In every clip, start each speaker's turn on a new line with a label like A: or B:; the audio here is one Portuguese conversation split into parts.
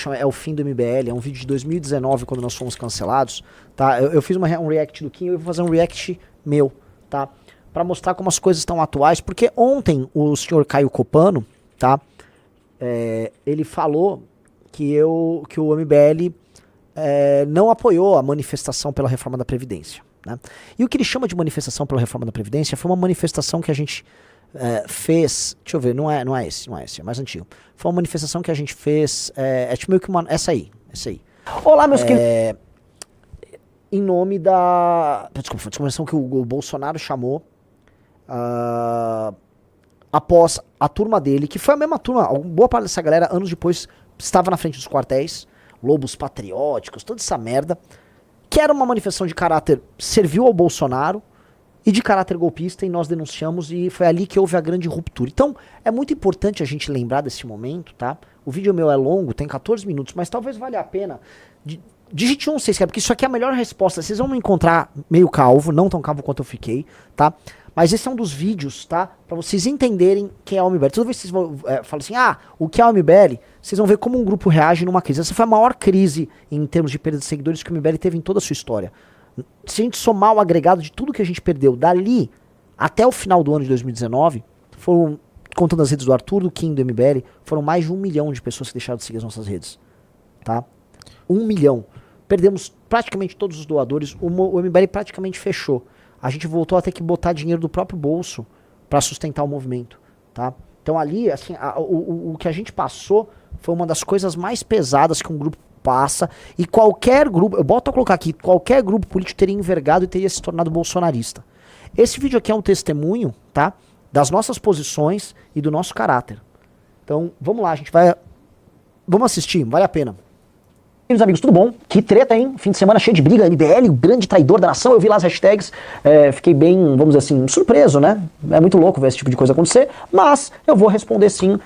A: chama É o Fim do MBL, é um vídeo de 2019, quando nós fomos cancelados, tá? Eu fiz um react do Kim, eu vou fazer um react meu, tá? Pra mostrar como as coisas estão atuais, porque ontem o senhor Caio Copano, tá? Ele falou que o MBL não apoiou a manifestação pela reforma da Previdência, né? E o que ele chama de manifestação pela reforma da Previdência foi uma manifestação que a gente fez, deixa eu ver, não é esse, é mais antigo. Foi uma manifestação que a gente fez, tipo meio que essa aí. Olá, meus queridos. Em nome da, desculpa, foi uma manifestação que o Bolsonaro chamou após a turma dele, que foi a mesma turma, boa parte dessa galera, anos depois, estava na frente dos quartéis, lobos patrióticos, toda essa merda, que era uma manifestação de caráter, serviu ao Bolsonaro, e de caráter golpista, e nós denunciamos, e foi ali que houve a grande ruptura. Então, é muito importante a gente lembrar desse momento, tá? O vídeo meu é longo, tem 14 minutos, mas talvez valha a pena. Digite um, vocês querem, porque isso aqui é a melhor resposta. Vocês vão me encontrar meio calvo, não tão calvo quanto eu fiquei, tá? Mas esse é um dos vídeos, tá? Pra vocês entenderem quem é o MBL. Toda vez que vocês vão falar assim, o que é o MBL, vocês vão ver como um grupo reage numa crise. Essa foi a maior crise em termos de perda de seguidores que o MBL teve em toda a sua história. Se a gente somar o agregado de tudo que a gente perdeu dali até o final do ano de 2019, foram, contando as redes do Arthur, do Kim, do MBL, foram mais de 1 milhão de pessoas que deixaram de seguir as nossas redes, tá? 1 milhão. Perdemos praticamente todos os doadores, o MBL praticamente fechou. A gente voltou a ter que botar dinheiro do próprio bolso para sustentar o movimento, tá? Então ali, assim, o que a gente passou foi uma das coisas mais pesadas que um grupo passa, e qualquer grupo, eu boto a colocar aqui, qualquer grupo político teria envergado e teria se tornado bolsonarista. Esse vídeo aqui é um testemunho, tá? Das nossas posições e do nosso caráter. Então, vamos lá, vamos assistir, vale a pena. Meus amigos, tudo bom? Que treta, hein? Fim de semana cheio de briga, MBL, o grande traidor da nação. Eu vi lá as hashtags, fiquei bem, vamos dizer assim, surpreso, né? É muito louco ver esse tipo de coisa acontecer, mas eu vou responder sim,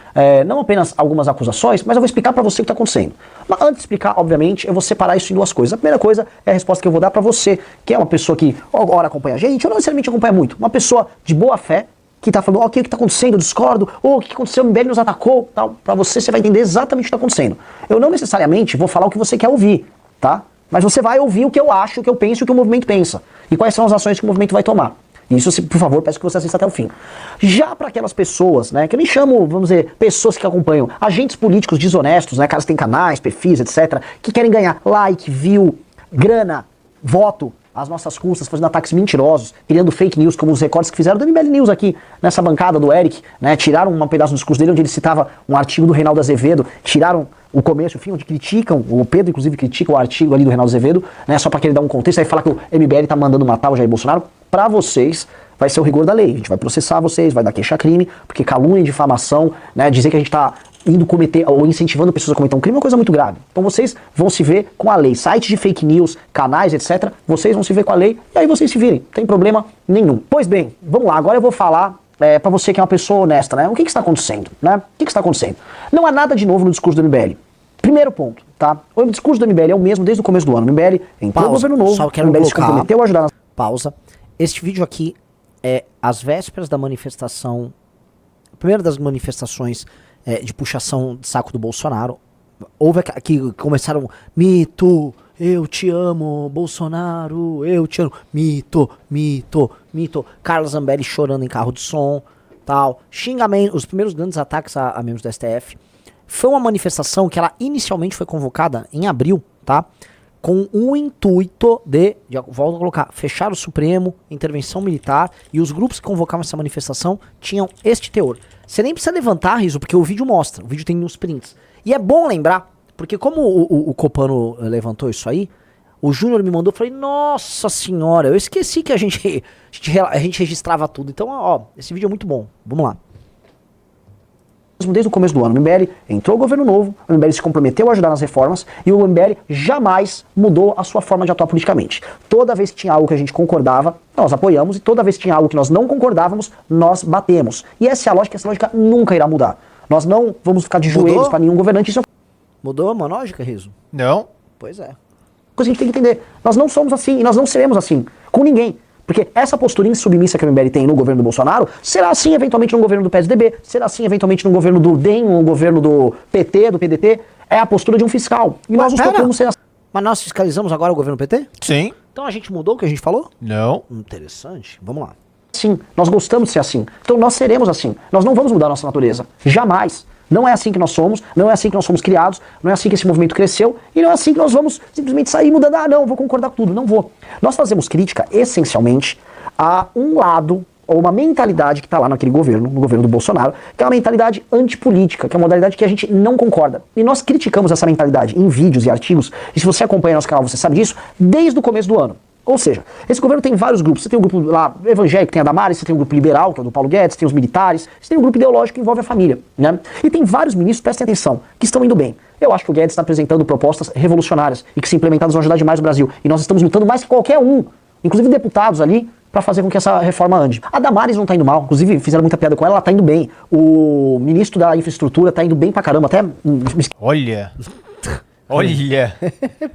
A: não apenas algumas acusações, mas eu vou explicar pra você o que tá acontecendo. Mas antes de explicar, obviamente, eu vou separar isso em duas coisas. A primeira coisa é a resposta que eu vou dar pra você, que é uma pessoa que ora acompanha a gente, ou não necessariamente acompanha muito, uma pessoa de boa fé, que tá falando, o que tá acontecendo, eu discordo, o que aconteceu, o MBL nos atacou, tal. Pra você vai entender exatamente o que tá acontecendo. Eu não necessariamente vou falar o que você quer ouvir, tá? Mas você vai ouvir o que eu acho, o que eu penso e o que o movimento pensa. E quais são as ações que o movimento vai tomar. Isso, por favor, peço que você assista até o fim. Já para aquelas pessoas, né, que eu nem chamo, vamos dizer, pessoas que acompanham, agentes políticos desonestos, né, caras que têm canais, perfis, etc., que querem ganhar like, view, grana, voto, às nossas custas, fazendo ataques mentirosos, criando fake news, como os recortes que fizeram do MBL News aqui, nessa bancada do Eric, né, tiraram um pedaço do discurso dele, onde ele citava um artigo do Reinaldo Azevedo, tiraram o começo, o fim, onde criticam, o Pedro inclusive critica o artigo ali do Reinaldo Azevedo, né, só para que ele dê um contexto, aí fala que o MBL tá mandando matar o Jair Bolsonaro. Para vocês, vai ser o rigor da lei, a gente vai processar vocês, vai dar queixa-crime, porque calúnia e difamação, né, dizer que a gente tá indo cometer ou incentivando pessoas a cometer um crime é uma coisa muito grave. Então vocês vão se ver com a lei. Sites de fake news, canais, etc. Vocês vão se ver com a lei e aí vocês se virem. Não tem problema nenhum. Pois bem, vamos lá. Agora eu vou falar pra você que é uma pessoa honesta, né? O que está acontecendo, né? O que está acontecendo? Não há nada de novo no discurso do MBL. Primeiro ponto, tá? O discurso do MBL é o mesmo desde o começo do ano. O MBL entrou no governo novo, só quero o MBL se comprometeu a ajudar nas...
B: Pausa. Este vídeo aqui é às vésperas da manifestação, primeira das manifestações de puxação de saco do Bolsonaro. Houve que começaram, mito, eu te amo, Bolsonaro, eu te amo, mito, mito, mito. Carlos Zambelli chorando em carro de som, tal. Xingamento, os primeiros grandes ataques a membros do STF. Foi uma manifestação que ela inicialmente foi convocada em abril, tá? Com o intuito de, volto a colocar, fechar o Supremo, intervenção militar, e os grupos que convocavam essa manifestação tinham este teor. Você nem precisa levantar, Riso, porque o vídeo mostra, o vídeo tem uns prints. E é bom lembrar, porque como o Copano levantou isso aí, o Júnior me mandou, eu falei, nossa senhora, eu esqueci que a gente registrava tudo. Então, ó, esse vídeo é muito bom, vamos lá.
A: Desde o começo do ano, o MBL entrou o governo novo, o MBL se comprometeu a ajudar nas reformas e o MBL jamais mudou a sua forma de atuar politicamente. Toda vez que tinha algo que a gente concordava, nós apoiamos, e toda vez que tinha algo que nós não concordávamos, nós batemos. E essa lógica nunca irá mudar. Nós não vamos ficar de joelhos para nenhum governante. Isso
B: mudou uma lógica, Riso?
C: Não.
B: Pois é.
A: Coisa que a gente tem que entender. Nós não somos assim e nós não seremos assim com ninguém. Porque essa postura insubmissa que o MBL tem no governo do Bolsonaro será assim eventualmente no governo do PSDB, será assim eventualmente no governo do DEM, no governo do PT, do PDT. É a postura de um fiscal. E nós nos tocamos ser assim.
B: Mas nós fiscalizamos agora o governo PT?
C: Sim.
B: Então a gente mudou o que a gente falou?
C: Não.
B: Interessante. Vamos lá.
A: Sim, nós gostamos de ser assim. Então nós seremos assim. Nós não vamos mudar a nossa natureza. Jamais. Não é assim que nós somos, não é assim que nós somos criados, não é assim que esse movimento cresceu, e não é assim que nós vamos simplesmente sair mudando. Ah, não, vou concordar com tudo. Não vou. Nós fazemos crítica, essencialmente, a um lado, ou uma mentalidade que está lá naquele governo, no governo do Bolsonaro, que é uma mentalidade antipolítica, que é uma modalidade que a gente não concorda. E nós criticamos essa mentalidade em vídeos e artigos, e se você acompanha nosso canal, você sabe disso, desde o começo do ano. Ou seja, esse governo tem vários grupos. Você tem um grupo lá evangélico, tem a Damares, você tem um grupo liberal, que é o do Paulo Guedes, tem os militares, você tem um grupo ideológico que envolve a família, né? E tem vários ministros, prestem atenção, que estão indo bem. Eu acho que o Guedes está apresentando propostas revolucionárias e que, se implementadas, vão ajudar demais o Brasil. E nós estamos lutando mais que qualquer um, inclusive deputados ali, para fazer com que essa reforma ande. A Damares não tá indo mal, inclusive fizeram muita piada com ela tá indo bem. O ministro da infraestrutura tá indo bem pra caramba, até...
C: Olha. Olha.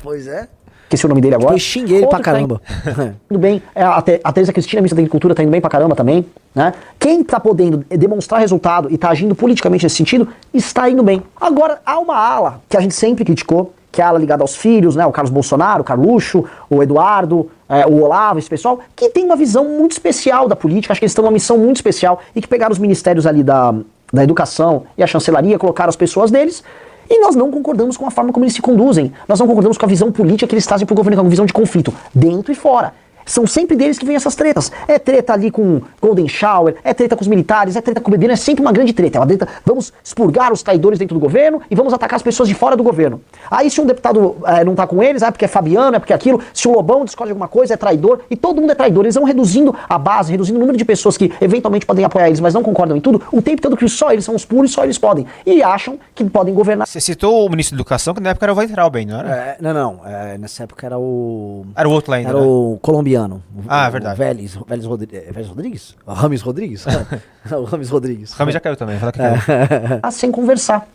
B: Pois é.
A: Esqueci o nome dele agora.
B: Eu xinguei ele pra caramba.
A: Tá indo bem. A Tereza Cristina, ministra da Agricultura, tá indo bem pra caramba também, né? Quem tá podendo demonstrar resultado e tá agindo politicamente nesse sentido, está indo bem. Agora, há uma ala que a gente sempre criticou, que é a ala ligada aos filhos, né? O Carlos Bolsonaro, o Carluxo, o Eduardo, o Olavo, esse pessoal, que tem uma visão muito especial da política. Acho que eles estão numa missão muito especial e que pegaram os ministérios ali da educação e a chancelaria, colocaram as pessoas deles. E nós não concordamos com a forma como eles se conduzem. Nós não concordamos com a visão política que eles trazem para o governo, com a visão de conflito, dentro e fora. São sempre deles que vêm essas tretas. É treta ali com Golden Shower, é treta com os militares, é treta com o Bebiano, é sempre uma grande treta. É uma treta, vamos expurgar os traidores dentro do governo e vamos atacar as pessoas de fora do governo. Aí se um deputado não tá com eles, porque é Fabiano, é porque é aquilo, se o Lobão discorda de alguma coisa, é traidor, e todo mundo é traidor. Eles vão reduzindo a base, reduzindo o número de pessoas que eventualmente podem apoiar eles, mas não concordam em tudo, o tempo todo que só eles são os puros, só eles podem. E acham que podem governar.
C: Você citou o ministro da Educação, que na época era o Weintraub, não era?
B: Não. Nessa época era o...
C: Era o outro lá ainda,
B: Era
C: né?
B: o colombiano.
C: Verdade.
B: Vélez Rodrigues? Rames Rodrigues? O Rames Rodrigues.
C: O Rames já caiu também, fala que caiu.
A: Sem conversar.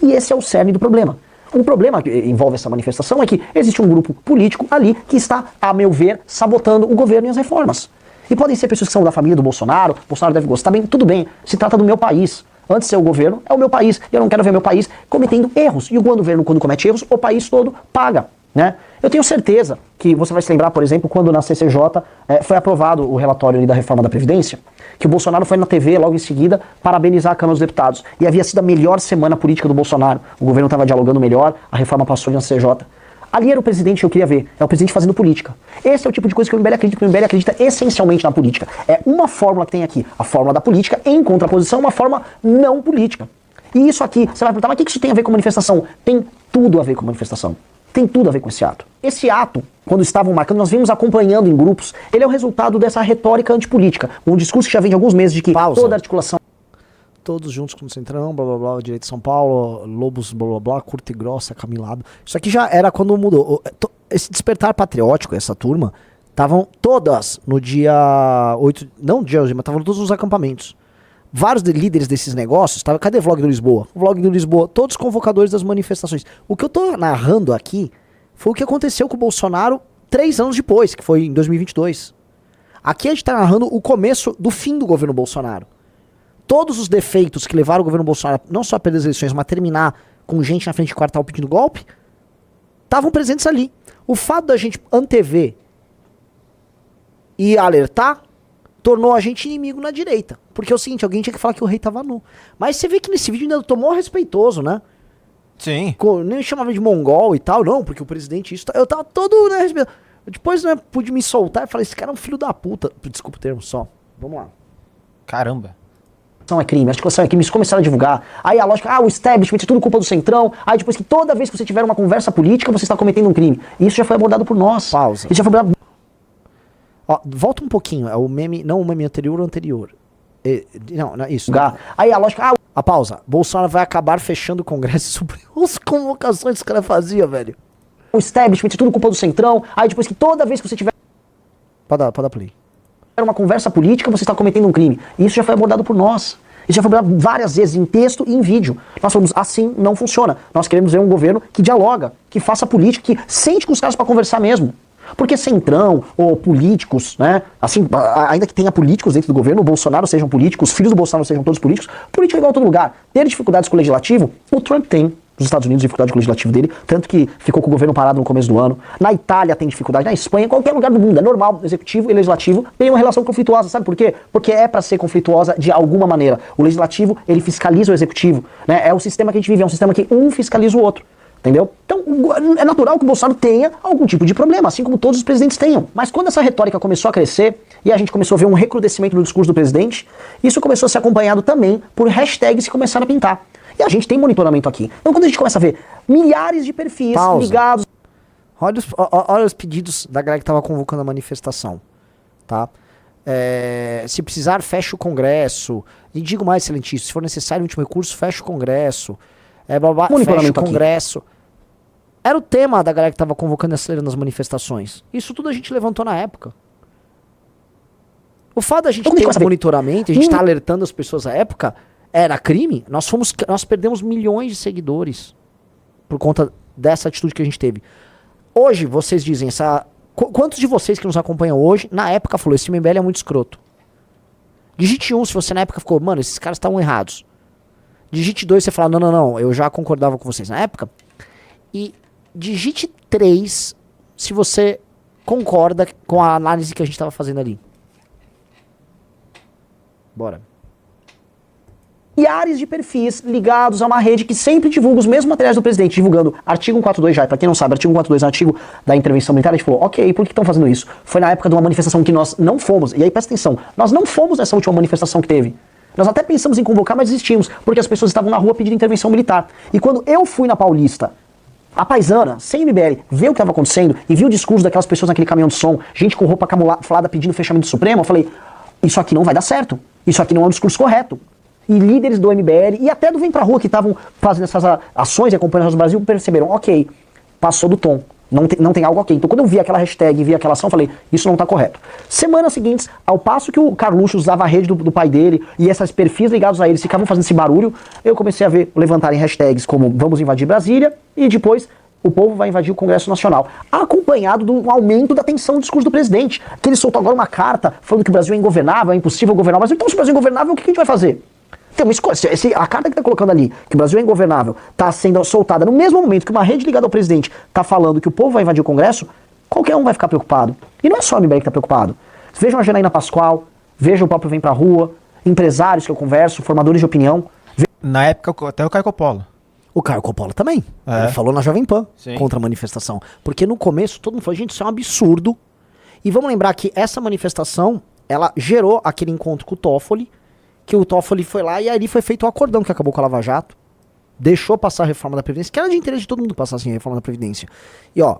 A: E esse é o cerne do problema. Um problema que envolve essa manifestação é que existe um grupo político ali que está, a meu ver, sabotando o governo e as reformas. E podem ser pessoas que são da família do Bolsonaro deve gostar, bem, tudo bem, se trata do meu país. Antes de ser o governo, é o meu país. E eu não quero ver meu país cometendo erros. E o governo, quando comete erros, o país todo paga. Né? Eu tenho certeza que você vai se lembrar, por exemplo, quando na CCJ foi aprovado o relatório ali da reforma da Previdência, que o Bolsonaro foi na TV logo em seguida parabenizar a Câmara dos Deputados. E havia sido a melhor semana política do Bolsonaro. O governo estava dialogando melhor, a reforma passou na CCJ. Ali era o presidente que eu queria ver, é o presidente fazendo política. Esse é o tipo de coisa que o MBL acredita, o MBL acredita essencialmente na política. É uma fórmula que tem aqui, a fórmula da política, em contraposição a uma forma não política. E isso aqui, você vai perguntar, mas o que isso tem a ver com manifestação? Tem tudo a ver com manifestação. Tem tudo a ver com esse ato. Esse ato, quando estavam marcando, nós vimos acompanhando em grupos, ele é o resultado dessa retórica antipolítica. Um discurso que já vem de alguns meses de que toda articulação...
B: Todos juntos com o Centrão, blá blá blá, Direito de São Paulo, Lobos, blá blá blá, curta e grossa, camilado. Isso aqui já era quando mudou. Esse despertar patriótico, essa turma, estavam todas no dia 8... Não dia hoje, mas estavam todos nos acampamentos. Vários líderes desses negócios, cadê o vlog do Lisboa? O vlog do Lisboa, todos convocadores das manifestações. O que eu tô narrando aqui foi o que aconteceu com o Bolsonaro 3 anos depois, que foi em 2022. Aqui a gente tá narrando o começo do fim do governo Bolsonaro. Todos os defeitos que levaram o governo Bolsonaro não só a perder as eleições, mas a terminar com gente na frente de quartal pedindo golpe, estavam presentes ali. O fato da gente antever e alertar tornou a gente inimigo na direita. Porque é o seguinte, alguém tinha que falar que o rei tava nu. Mas você vê que nesse vídeo ainda tomou respeitoso, né?
C: Sim.
B: Nem chamava de mongol e tal, não, porque o presidente isso... Eu tava todo, né, respeito. Depois, né, pude me soltar e falei, esse cara é um filho da puta. Desculpa o termo, só. Vamos lá.
C: Caramba.
A: É crime, a articulação é crime, isso começaram a divulgar. Aí a lógica, o establishment, é tudo culpa do Centrão. Aí depois que toda vez que você tiver uma conversa política, você está cometendo um crime. E isso já foi abordado por nós.
B: Pausa.
A: Isso já foi abordado...
B: Ó, volta um pouquinho, é o meme, não o meme anterior, o anterior. Não, isso.
A: Aí a lógica,
B: a pausa. Bolsonaro vai acabar fechando o Congresso sobre as convocações que os caras faziam, velho.
A: O establishment, é tudo culpa do Centrão. Aí depois que toda vez que você tiver...
B: Pode dar play.
A: Uma conversa política, você está cometendo um crime. E isso já foi abordado por nós. Isso já foi abordado várias vezes em texto e em vídeo. Nós falamos, assim não funciona. Nós queremos ver um governo que dialoga, que faça política, que sente com os caras para conversar mesmo. Porque centrão ou políticos, né? Assim, ainda que tenha políticos dentro do governo, o Bolsonaro sejam políticos, os filhos do Bolsonaro sejam todos políticos, político é igual a todo lugar. Ter dificuldades com o legislativo, o Trump tem. Nos Estados Unidos, dificuldade com o legislativo dele, tanto que ficou com o governo parado no começo do ano. Na Itália tem dificuldade, na Espanha, em qualquer lugar do mundo. É normal, o executivo e o legislativo têm uma relação conflituosa, sabe por quê? Porque é para ser conflituosa de alguma maneira. O legislativo, ele fiscaliza o executivo, né? É o sistema que a gente vive, é um sistema que um fiscaliza o outro. Entendeu? Então, é natural que o Bolsonaro tenha algum tipo de problema, assim como todos os presidentes tenham. Mas quando essa retórica começou a crescer e a gente começou a ver um recrudescimento do discurso do presidente, isso começou a ser acompanhado também por hashtags que começaram a pintar. E a gente tem monitoramento aqui. Então, quando a gente começa a ver milhares de perfis ligados...
B: Olha os pedidos da galera que estava convocando a manifestação, tá? Se precisar, fecha o Congresso. E digo mais, excelentíssimo, se for necessário, último recurso, fecha o Congresso. Fecha o Congresso. Aqui. Era o tema da galera que estava convocando e acelerando as manifestações. Isso tudo a gente levantou na época. O fato da gente ter esse monitoramento, a gente tá alertando as pessoas na época, era crime. Nós perdemos milhões de seguidores por conta dessa atitude que a gente teve. Hoje, vocês dizem, quantos de vocês que nos acompanham hoje, na época falou, esse MBL é muito escroto? Digite 1 se você na época ficou, mano, esses caras estavam errados. Digite 2 você fala, não, eu já concordava com vocês na época. E digite 3 se você concorda com a análise que a gente estava fazendo ali. Bora.
A: Milhares de perfis ligados a uma rede que sempre divulga os mesmos materiais do presidente, divulgando artigo 142 já. Pra quem não sabe, artigo 142 é um artigo da intervenção militar. A gente falou, ok, por que estão fazendo isso? Foi na época de uma manifestação que nós não fomos. E aí, presta atenção, nós não fomos nessa última manifestação que teve. Nós até pensamos em convocar, mas desistimos, porque as pessoas estavam na rua pedindo intervenção militar. E quando eu fui na Paulista, a paisana, sem MBL, viu o que estava acontecendo e viu o discurso daquelas pessoas naquele caminhão de som, gente com roupa camuflada pedindo fechamento do Supremo, eu falei, isso aqui não vai dar certo. Isso aqui não é um discurso correto. E líderes do MBL e até do Vem Pra Rua que estavam fazendo essas ações e acompanhando o Brasil perceberam, ok, passou do tom. Não tem algo ok. Então quando eu vi aquela hashtag, vi aquela ação, eu falei, isso não está correto. Semanas seguintes, ao passo que o Carluxo usava a rede do pai dele e esses perfis ligados a ele ficavam fazendo esse barulho, eu comecei a ver levantarem hashtags como vamos invadir Brasília e depois o povo vai invadir o Congresso Nacional, acompanhado de um aumento da tensão do discurso do presidente, que ele soltou agora uma carta falando que o Brasil é ingovernável, é impossível governar o Brasil. Então se o Brasil é ingovernável, o que a gente vai fazer? Tem uma escolha. A carta que está colocando ali, que o Brasil é ingovernável, está sendo soltada no mesmo momento que uma rede ligada ao presidente está falando que o povo vai invadir o Congresso, qualquer um vai ficar preocupado. E não é só o MBL que está preocupado. Vejam a Janaína Pascoal, vejam o próprio Vem Pra Rua, empresários que eu converso, formadores de opinião.
C: Na época, até o Caio Coppola.
B: O Caio Coppola também. Ele falou na Jovem Pan contra a manifestação. Porque no começo todo mundo falou, gente, isso é um absurdo. E vamos lembrar que essa manifestação, ela gerou aquele encontro com o Toffoli, que o Toffoli foi lá e ali foi feito o acordão que acabou com a Lava Jato. Deixou passar a reforma da Previdência, que era de interesse de todo mundo passar assim a reforma da Previdência. E ó,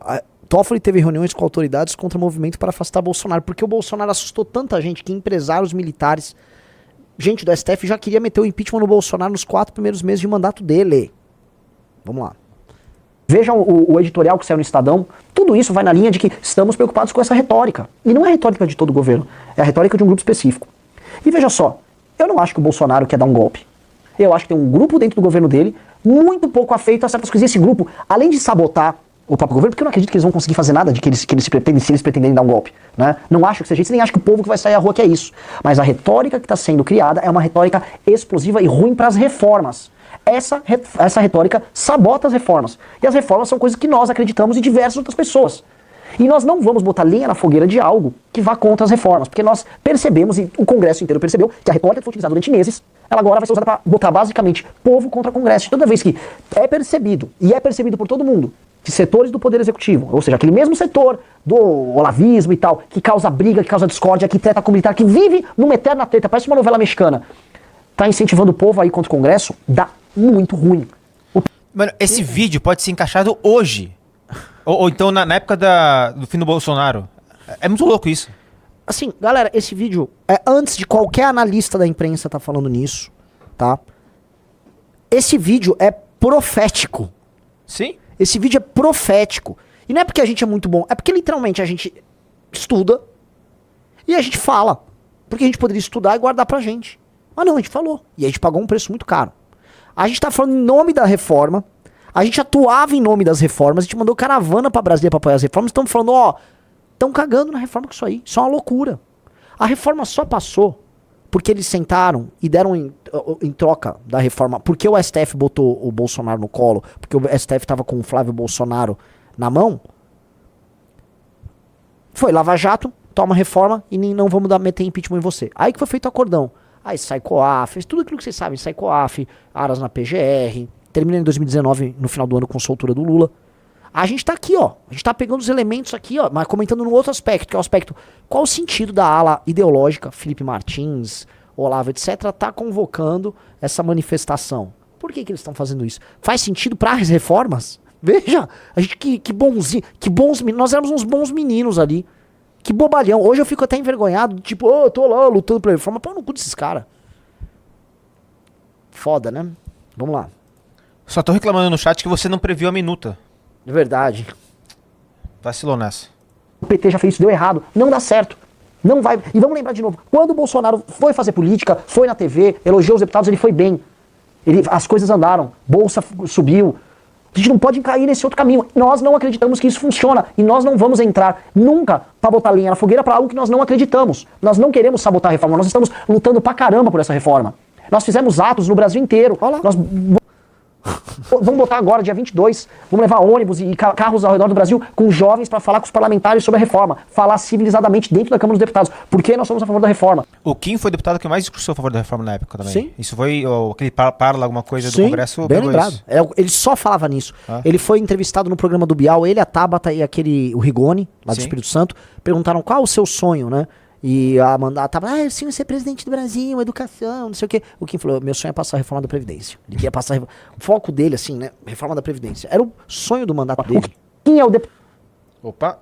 B: Toffoli teve reuniões com autoridades contra o movimento para afastar Bolsonaro, porque o Bolsonaro assustou tanta gente que empresários, militares, gente do STF já queria meter o impeachment no Bolsonaro nos 4 primeiros meses de mandato dele. Vamos lá.
A: Vejam o editorial que saiu no Estadão. Tudo isso vai na linha de que estamos preocupados com essa retórica. E não é a retórica de todo o governo, é a retórica de um grupo específico. E veja só, eu não acho que o Bolsonaro quer dar um golpe. Eu acho que tem um grupo dentro do governo dele muito pouco afeito a certas coisas. E esse grupo, além de sabotar o próprio governo, porque eu não acredito que eles vão conseguir fazer nada de que eles se eles pretenderem dar um golpe, né? Não acho que seja isso, nem acho que o povo que vai sair à rua quer isso. Mas a retórica que está sendo criada é uma retórica explosiva e ruim para as reformas. Essa retórica sabota as reformas. E as reformas são coisas que nós acreditamos e diversas outras pessoas. E nós não vamos botar lenha na fogueira de algo que vá contra as reformas, porque nós percebemos, e o Congresso inteiro percebeu, que a retórica que foi utilizada durante meses, ela agora vai ser usada para botar basicamente povo contra Congresso. E toda vez que é percebido, e é percebido por todo mundo, que setores do Poder Executivo, ou seja, aquele mesmo setor do olavismo e tal, que causa briga, que causa discórdia, que treta com o militar, que vive numa eterna treta, parece uma novela mexicana, tá incentivando o povo a ir contra o Congresso, dá muito ruim.
C: Mano, esse vídeo pode ser encaixado hoje. Ou então na época do fim do Bolsonaro. É muito louco isso.
B: Assim, galera, esse vídeo é antes de qualquer analista da imprensa tá falando nisso, tá? Esse vídeo é profético.
C: Sim.
B: Esse vídeo é profético. E não é porque a gente é muito bom, é porque literalmente a gente estuda e a gente fala. Porque a gente poderia estudar e guardar pra gente. Mas não, a gente falou. E a gente pagou um preço muito caro. A gente tá falando em nome da reforma. A gente atuava em nome das reformas. A gente mandou caravana pra Brasília pra apoiar as reformas. Estamos falando, ó,
A: Estão cagando na reforma com isso aí. Isso é uma loucura. A reforma só passou porque eles sentaram e deram em troca da reforma. Porque o STF botou o Bolsonaro no colo, porque o STF estava com o Flávio Bolsonaro na mão. Foi Lava Jato, toma reforma e não vamos meter impeachment em você. Aí que foi feito o acordão. Aí sai COAF, tudo aquilo que vocês sabem, sai COAF, Aras na PGR, termina em 2019, no final do ano, com soltura do Lula. A gente tá aqui, ó. A gente tá pegando os elementos aqui, ó, mas comentando no outro aspecto, que é o aspecto. Qual o sentido da ala ideológica, Felipe Martins, Olavo, etc., tá convocando essa manifestação? Por que eles estão fazendo isso? Faz sentido para as reformas? Veja, a gente que bonzinho, que bons meninos. Nós éramos uns bons meninos ali. Que bobalhão. Hoje eu fico até envergonhado, tipo, eu tô lá lutando pela reforma. Pô, no cu desses caras. Foda, né? Vamos lá.
C: Só tô reclamando no chat que você não previu a minuta.
A: De verdade.
C: Vacilou nessa.
A: O PT já fez isso, deu errado. Não dá certo. Não vai. E vamos lembrar de novo. Quando o Bolsonaro foi fazer política, foi na TV, elogiou os deputados, ele foi bem. As coisas andaram. Bolsa subiu. A gente não pode cair nesse outro caminho. Nós não acreditamos que isso funciona. E nós não vamos entrar nunca pra botar lenha na fogueira pra algo que nós não acreditamos. Nós não queremos sabotar a reforma. Nós estamos lutando pra caramba por essa reforma. Nós fizemos atos no Brasil inteiro. Nós vamos botar agora, dia 22, vamos levar ônibus e carros ao redor do Brasil com jovens para falar com os parlamentares sobre a reforma. Falar civilizadamente dentro da Câmara dos Deputados. Por que nós somos a favor da reforma?
C: O Kim foi o deputado que mais discursou a favor da reforma na época também.
A: Sim.
C: Isso foi aquele parla alguma coisa do Congresso.
A: Bem lembrado. Ele só falava nisso. Ele foi entrevistado no programa do Bial, ele, a Tabata e o Rigoni, lá do Espírito Santo, perguntaram qual o seu sonho, né? E a Amanda tava, eu sonho ser presidente do Brasil, educação, não sei o quê. O Kim falou, meu sonho é passar a reforma da Previdência. Ele queria passar o foco dele, assim, né? Reforma da Previdência. Era o sonho do mandato dele. Quem é o deputado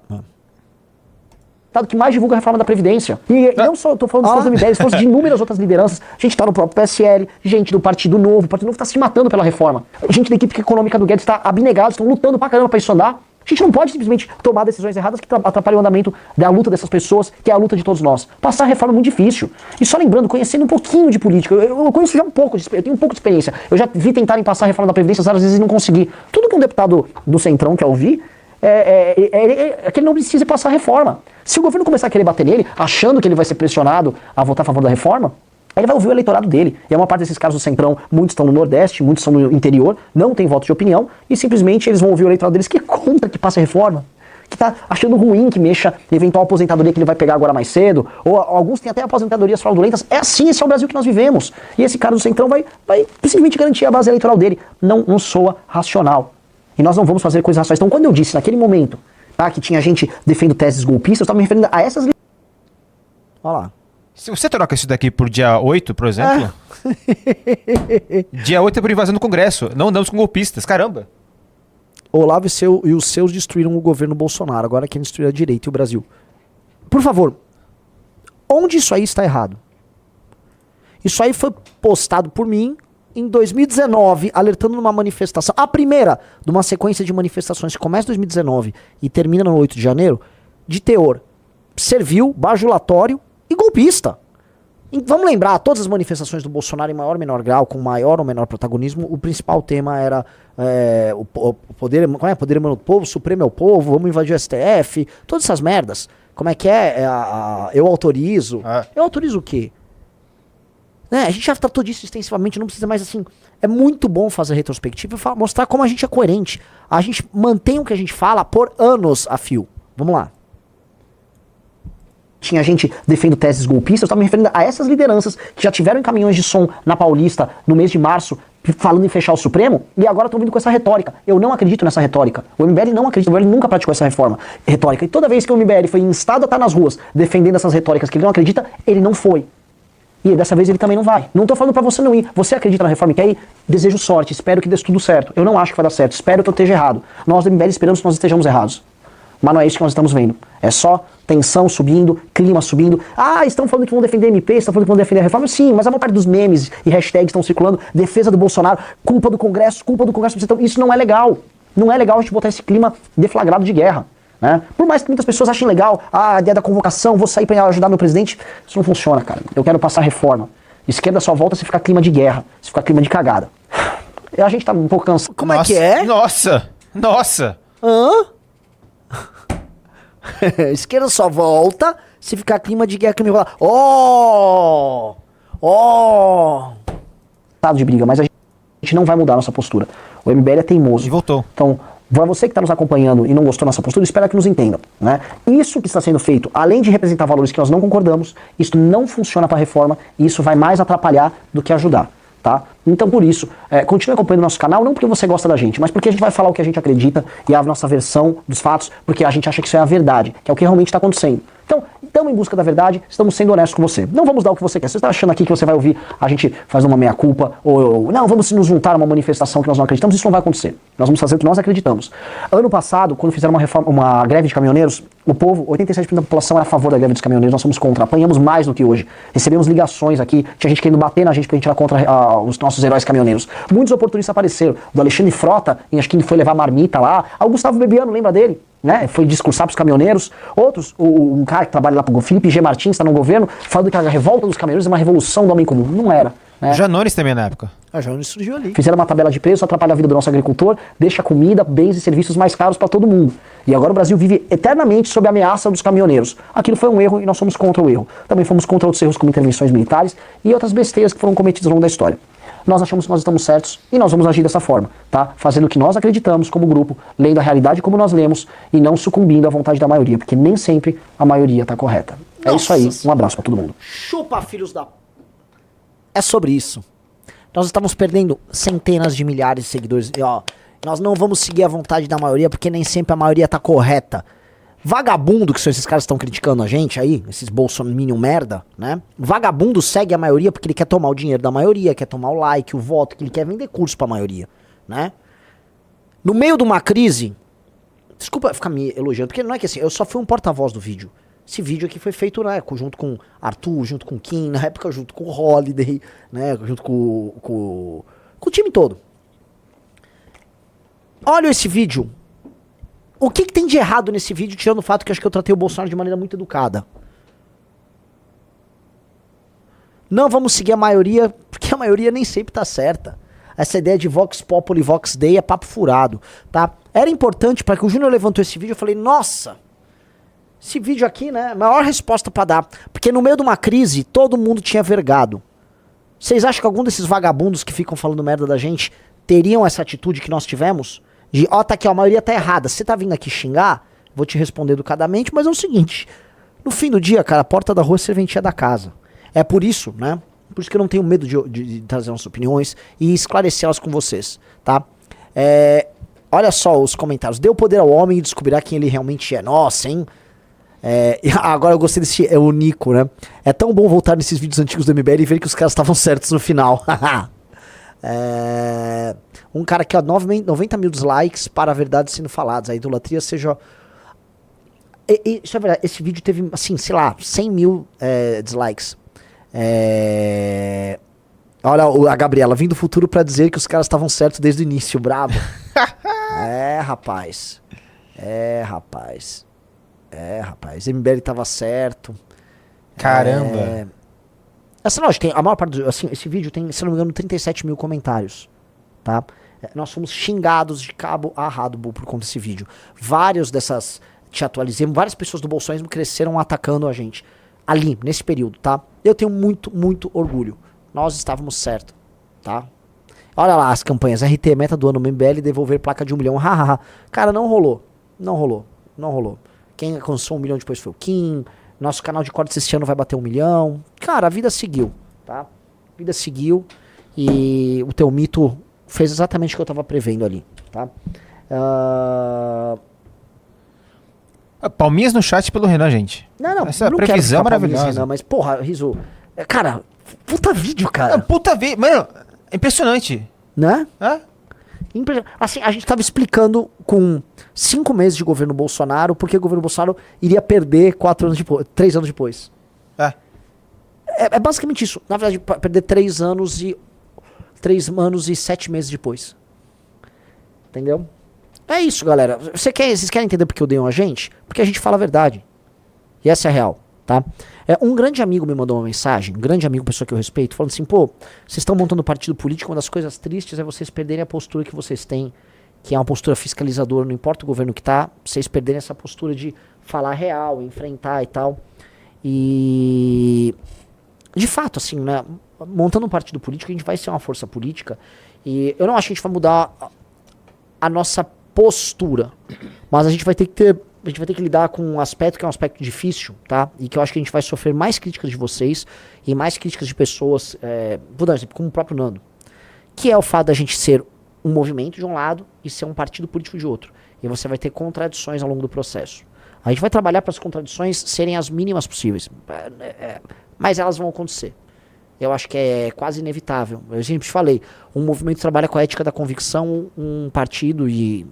A: que mais divulga a reforma da Previdência? E não só, eu tô falando dos MBL, estou falando de inúmeras outras lideranças. Gente tá no próprio PSL, gente do Partido Novo. O Partido Novo tá se matando pela reforma. Gente da equipe econômica do Guedes tá abnegado, estão lutando pra caramba pra isso andar. A gente não pode simplesmente tomar decisões erradas que atrapalham o andamento da luta dessas pessoas, que é a luta de todos nós. Passar a reforma é muito difícil. E só lembrando, conhecendo um pouquinho de política, eu conheço já um pouco, eu tenho um pouco de experiência. Eu já vi tentarem passar a reforma da Previdência várias vezes e não consegui. Tudo que um deputado do Centrão quer ouvir é que ele não precisa passar a reforma. Se o governo começar a querer bater nele, achando que ele vai ser pressionado a votar a favor da reforma, aí ele vai ouvir o eleitorado dele. E a maior parte desses caras do Centrão, muitos estão no Nordeste, muitos estão no interior, não tem voto de opinião, e simplesmente eles vão ouvir o eleitorado deles que conta que passa a reforma, que tá achando ruim que mexa eventual aposentadoria que ele vai pegar agora mais cedo, ou alguns têm até aposentadorias fraudulentas. É assim, esse é o Brasil que nós vivemos. E esse cara do Centrão vai simplesmente garantir a base eleitoral dele. Não soa racional. E nós não vamos fazer coisas racionais. Então, quando eu disse naquele momento que tinha gente defendendo teses golpistas, eu estava me referindo a essas... Olha lá.
C: Se você troca isso daqui por dia 8, por exemplo... Dia 8 é por invasão do Congresso. Não andamos com golpistas. Caramba.
A: Olavo e os seus destruíram o governo Bolsonaro. Agora quem destruir a direita e o Brasil. Por favor, onde isso aí está errado? Isso aí foi postado por mim em 2019, alertando numa manifestação. A primeira de uma sequência de manifestações que começa em 2019 e termina no 8 de janeiro, de teor servil, bajulatório e golpista. E vamos lembrar, todas as manifestações do Bolsonaro em maior ou menor grau, com maior ou menor protagonismo, o principal tema era o poder, poder emana do povo, supremo é o povo, vamos invadir o STF, todas essas merdas. Como é que eu autorizo? Eu autorizo o quê? A gente já tratou disso extensivamente, não precisa mais assim. É muito bom fazer retrospectiva e mostrar como a gente é coerente. A gente mantém o que a gente fala por anos a fio. Vamos lá. Tinha gente defendendo teses golpistas, eu estava me referindo a essas lideranças que já tiveram em caminhões de som na Paulista no mês de março, falando em fechar o Supremo, e agora estão vindo com essa retórica. Eu não acredito nessa retórica. O MBL não acredita, o MBL nunca praticou essa retórica. E toda vez que o MBL foi instado a estar nas ruas defendendo essas retóricas que ele não acredita, ele não foi. E dessa vez ele também não vai. Não tô falando pra você não ir. Você acredita na reforma e quer ir? Desejo sorte, espero que dê tudo certo. Eu não acho que vai dar certo, espero que eu esteja errado. Nós do MBL esperamos que nós estejamos errados. Mas não é isso que nós estamos vendo. É só tensão subindo, clima subindo. Estão falando que vão defender a MP, estão falando que vão defender a reforma. Sim, mas a maior parte dos memes e hashtags estão circulando. Defesa do Bolsonaro, culpa do Congresso. Isso não é legal. Não é legal a gente botar esse clima deflagrado de guerra. Né? Por mais que muitas pessoas achem legal a ideia da convocação, vou sair para ajudar meu presidente, isso não funciona, cara. Eu quero passar reforma. Esquerda só volta se ficar clima de guerra, se ficar clima de cagada. A gente tá um pouco cansado.
C: Como é que é? Nossa!
A: Hã? Esquerda só volta se ficar clima de guerra, que me rola. Ó! De briga, mas a gente não vai mudar a nossa postura. O MBL é teimoso.
C: E voltou.
A: Então, para você que está nos acompanhando e não gostou da nossa postura, espero que nos entendam, né? Isso que está sendo feito, além de representar valores que nós não concordamos, isso não funciona para a reforma e isso vai mais atrapalhar do que ajudar, tá? Então, por isso, continue acompanhando o nosso canal, não porque você gosta da gente, mas porque a gente vai falar o que a gente acredita e a nossa versão dos fatos, porque a gente acha que isso é a verdade, que é o que realmente está acontecendo. Então, estamos em busca da verdade, estamos sendo honestos com você. Não vamos dar o que você quer. Você está achando aqui que você vai ouvir a gente fazendo uma meia-culpa, ou não, vamos nos juntar a uma manifestação que nós não acreditamos, isso não vai acontecer. Nós vamos fazer o que nós acreditamos. Ano passado, quando fizeram uma greve de caminhoneiros, o povo, 87% da população era a favor da greve dos caminhoneiros, nós somos contra, apanhamos mais do que hoje. Recebemos ligações aqui, tinha gente querendo bater na gente porque a gente era contra os nossos heróis caminhoneiros. Muitos oportunistas apareceram, do Alexandre Frota, acho que ele foi levar marmita lá, o Gustavo Bebiano, lembra dele? Né? Foi discursar para os caminhoneiros. Outros, um cara que trabalha lá para o Felipe G. Martins, está no governo, falando que a revolta dos caminhoneiros é uma revolução do homem comum. Não era. Né?
C: Janones também na época.
A: A Janones surgiu ali. Fizeram uma tabela de preços, atrapalha a vida do nosso agricultor, deixa comida, bens e serviços mais caros para todo mundo. E agora o Brasil vive eternamente sob a ameaça dos caminhoneiros. Aquilo foi um erro e nós somos contra o erro. Também fomos contra outros erros como intervenções militares e outras besteiras que foram cometidas ao longo da história. Nós achamos que nós estamos certos e nós vamos agir dessa forma, tá? Fazendo o que nós acreditamos como grupo, lendo a realidade como nós lemos e não sucumbindo à vontade da maioria, porque nem sempre a maioria está correta. É isso aí, um abraço para todo mundo.
B: Chupa, filhos da... É sobre isso. Nós estamos perdendo centenas de milhares de seguidores e ó, nós não vamos seguir a vontade da maioria porque nem sempre a maioria tá correta. Vagabundo, que são esses caras que estão criticando a gente aí, esses bolsominion merda, né? Vagabundo segue a maioria porque ele quer tomar o dinheiro da maioria, quer tomar o like, o voto, que ele quer vender curso pra maioria, né? No meio de uma crise, desculpa ficar me elogiando, porque não é que assim, eu só fui um porta-voz do vídeo. Esse vídeo aqui foi feito, né, junto com Arthur, junto com Kim, na época junto com o Holiday, né, junto com o time todo. Olha esse vídeo. O que tem de errado nesse vídeo, tirando o fato que eu acho que eu tratei o Bolsonaro de maneira muito educada? Não vamos seguir a maioria, porque a maioria nem sempre tá certa. Essa ideia de Vox Populi, Vox Dei é papo furado, tá? Era importante, para que o Júnior levantou esse vídeo, eu falei, nossa, esse vídeo aqui, né, maior resposta pra dar. Porque no meio de uma crise, todo mundo tinha vergado. Vocês acham que algum desses vagabundos que ficam falando merda da gente teriam essa atitude que nós tivemos? De, ó, tá aqui, ó, a maioria tá errada. Você tá vindo aqui xingar? Vou te responder educadamente, mas é o seguinte. No fim do dia, cara, a porta da rua é serventia da casa. É por isso, né? Por isso que eu não tenho medo de trazer nossas opiniões e esclarecê-las com vocês, tá? Olha só os comentários. Dê o poder ao homem e descobrirá quem ele realmente é. Nossa, hein? Agora eu gostei desse, o Nico, né? É tão bom voltar nesses vídeos antigos do MBL e ver que os caras estavam certos no final. Um cara aqui, ó, 90 mil dislikes para a verdade sendo faladas. A idolatria seja... Isso é verdade, esse vídeo teve, assim, sei lá, 100 mil dislikes. Olha a Gabriela, vim do futuro pra dizer que os caras estavam certos desde o início, bravo. Rapaz. MBL tava certo.
C: Caramba.
B: Essa não, tem a maior parte assim, esse vídeo tem, se não me engano, 37 mil comentários, tá? Nós fomos xingados de cabo a rabo por conta desse vídeo. Vários dessas, te atualizei, várias pessoas do bolsonismo cresceram atacando a gente. Ali, nesse período, tá? Eu tenho muito, muito orgulho. Nós estávamos certos, tá? Olha lá as campanhas. RT, meta do ano, MBL, devolver placa de 1 milhão. Hahaha. Cara, não rolou. Quem alcançou 1 milhão depois foi o Kim. Nosso canal de cortes esse ano vai bater 1 milhão. Cara, a vida seguiu, tá? A vida seguiu e o teu mito fez exatamente o que eu tava prevendo ali, tá?
C: Palminhas no chat pelo Renan, gente.
B: Não,
C: essa
B: não
C: previsão
B: quero
C: maravilhosa.
B: Renan, mas porra, Riso, cara, puta vídeo, cara.
C: Puta vídeo, mano, é impressionante.
B: Né?
C: Hã?
B: Assim, a gente tava explicando com 5 meses de governo Bolsonaro porque o governo Bolsonaro iria perder 3 anos depois. É basicamente isso. Na verdade, perder 3 anos e 7 meses depois. Entendeu? É isso, galera. Vocês querem entender porque odeiam a gente? Porque a gente fala a verdade. E essa é a real, tá? Um grande amigo me mandou uma mensagem, um grande amigo, pessoa que eu respeito, falando assim, pô, vocês estão montando um partido político, uma das coisas tristes é vocês perderem a postura que vocês têm
A: que é uma postura fiscalizadora, não importa o governo que tá, vocês perderem essa postura de falar real, enfrentar e tal. E de fato, assim, né, montando um partido político, a gente vai ser uma força política e eu não acho que a gente vai mudar a nossa postura, mas a gente vai ter que lidar com um aspecto que é um aspecto difícil, tá? E que eu acho que a gente vai sofrer mais críticas de vocês e mais críticas de pessoas, vou dar um exemplo, como o próprio Nando, que é o fato da gente ser um movimento de um lado e ser um partido político de outro. E você vai ter contradições ao longo do processo. A gente vai trabalhar para as contradições serem as mínimas possíveis, mas elas vão acontecer. Eu acho que é quase inevitável. Eu sempre te falei, um movimento trabalha com a ética da convicção, um partido e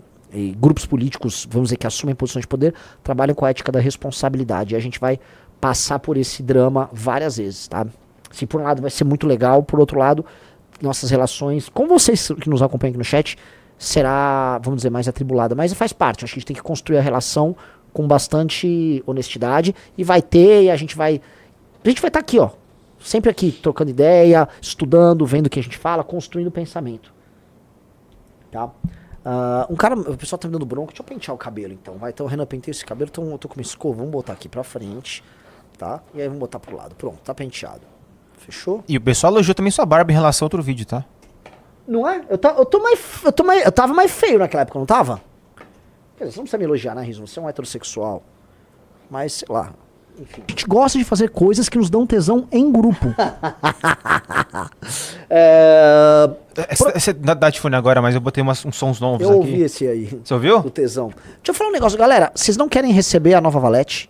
A: grupos políticos, vamos dizer, que assumem posições de poder, trabalham com a ética da responsabilidade. E a gente vai passar por esse drama várias vezes, tá? Se por um lado vai ser muito legal, por outro lado, nossas relações com vocês que nos acompanham aqui no chat será, vamos dizer, mais atribulada. Mas faz parte, acho que a gente tem que construir a relação com bastante honestidade e vai ter, e a gente vai estar aqui, ó, sempre aqui, trocando ideia, estudando, vendo o que a gente fala, construindo pensamento. Tá? O pessoal tá me dando bronca, deixa eu pentear o cabelo então, vai, então o Renan penteia esse cabelo, então eu tô com uma escova, vamos botar aqui pra frente, tá? E aí vamos botar pro lado, pronto, tá penteado. Fechou?
C: E o pessoal elogiou também sua barba em relação a outro vídeo, tá?
A: Não é? Eu tava mais feio naquela época, não tava? Quer dizer, você não precisa me elogiar, né, Riso? Você é um heterossexual. Mas, sei lá. Enfim. A gente gosta de fazer coisas que nos dão tesão em grupo.
C: Você dá de fone agora, mas eu botei uns sons novos
A: Eu
C: aqui.
A: ouvi esse aí.
C: Você ouviu?
A: Do tesão. Deixa eu falar um negócio, galera. Vocês não querem receber a nova Valete?